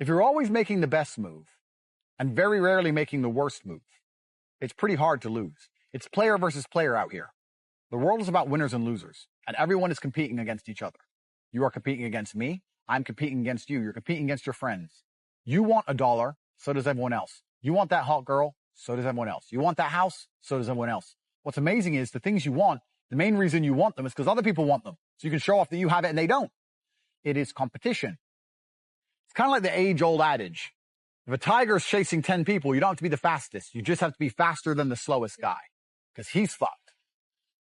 If you're always making the best move and very rarely making the worst move, it's pretty hard to lose. It's player versus player out here. The world is about winners and losers, and everyone is competing against each other. You are competing against me. I'm competing against you. You're competing against your friends. You want $1, so does everyone else. You want that hot girl, so does everyone else. You want that house, so does everyone else. What's amazing is the things you want, the main reason you want them is because other people want them. So you can show off that you have it and they don't. It is competition. It's kind of like the age-old adage. If a tiger is chasing 10 people, you don't have to be the fastest. You just have to be faster than the slowest guy because he's fucked.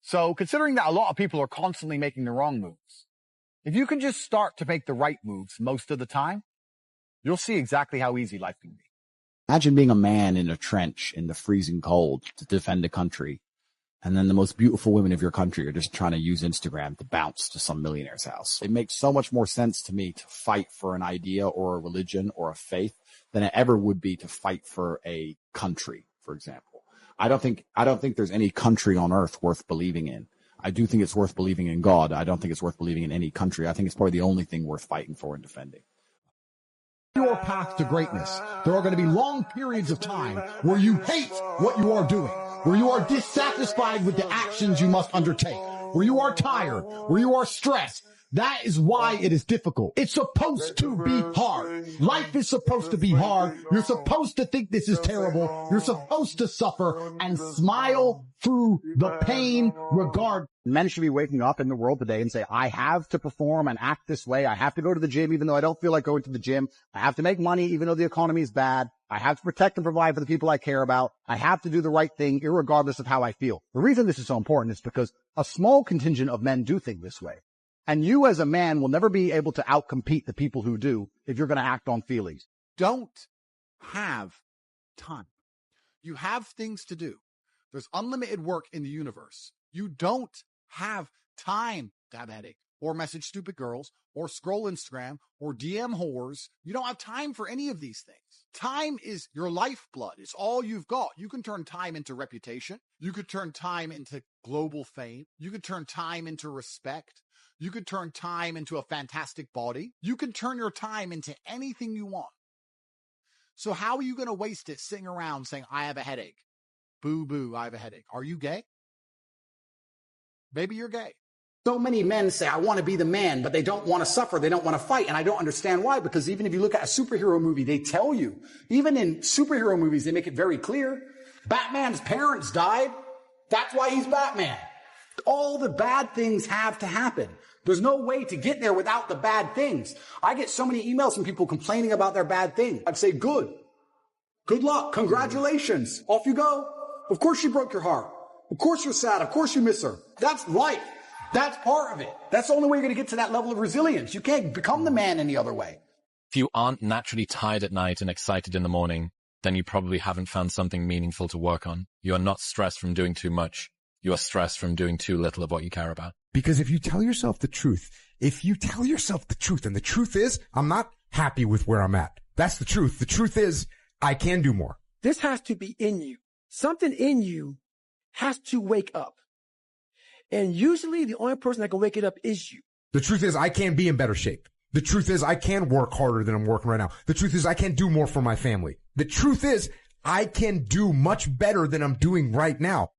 So considering that a lot of people are constantly making the wrong moves, if you can just start to make the right moves most of the time, you'll see exactly how easy life can be. Imagine being a man in a trench in the freezing cold to defend a country, and then the most beautiful women of your country are just trying to use Instagram to bounce to some millionaire's house. It makes so much more sense to me to fight for an idea or a religion or a faith than it ever would be to fight for a country, for example. I don't think there's any country on earth worth believing in. I do think it's worth believing in God. I don't think it's worth believing in any country. I think it's probably the only thing worth fighting for and defending. Your path to greatness, there are going to be long periods of time where you hate what you are doing, where you are dissatisfied with the actions you must undertake, where you are tired, where you are stressed. That is why it is difficult. It's supposed to be hard. Life is supposed to be hard. You're supposed to think this is terrible. You're supposed to suffer and smile through the pain regardless. Men should be waking up in the world today and say, I have to perform and act this way. I have to go to the gym even though I don't feel like going to the gym. I have to make money even though the economy is bad. I have to protect and provide for the people I care about. I have to do the right thing irregardless of how I feel. The reason this is so important is because a small contingent of men do think this way. And you as a man will never be able to outcompete the people who do if you're going to act on feelings. Don't have time. You have things to do. There's unlimited work in the universe. You don't have time to have a headache or message stupid girls or scroll Instagram or DM whores. You don't have time for any of these things. Time is your lifeblood. It's all you've got. You can turn time into reputation. You could turn time into global fame. You could turn time into respect. You could turn time into a fantastic body. You can turn your time into anything you want. So how are you going to waste it sitting around saying, I have a headache? Boo, boo, I have a headache. Are you gay? Maybe you're gay. So many men say, I want to be the man, but they don't want to suffer. They don't want to fight. And I don't understand why, because even if you look at a superhero movie, they tell you, even in superhero movies, they make it very clear. Batman's parents died. That's why he's Batman. All the bad things have to happen. There's no way to get there without the bad things. I get so many emails from people complaining about their bad thing. I'd say, good. Good luck. Congratulations. Off you go. Of course she broke your heart. Of course you're sad. Of course you miss her. That's life. That's part of it. That's the only way you're going to get to that level of resilience. You can't become the man any other way. If you aren't naturally tired at night and excited in the morning, then you probably haven't found something meaningful to work on. You are not stressed from doing too much. You are stressed from doing too little of what you care about. Because if you tell yourself the truth, and the truth is, I'm not happy with where I'm at. That's the truth. The truth is, I can do more. This has to be in you. Something in you has to wake up. And usually the only person that can wake it up is you. The truth is, I can be in better shape. The truth is, I can work harder than I'm working right now. The truth is, I can do more for my family. The truth is, I can do much better than I'm doing right now.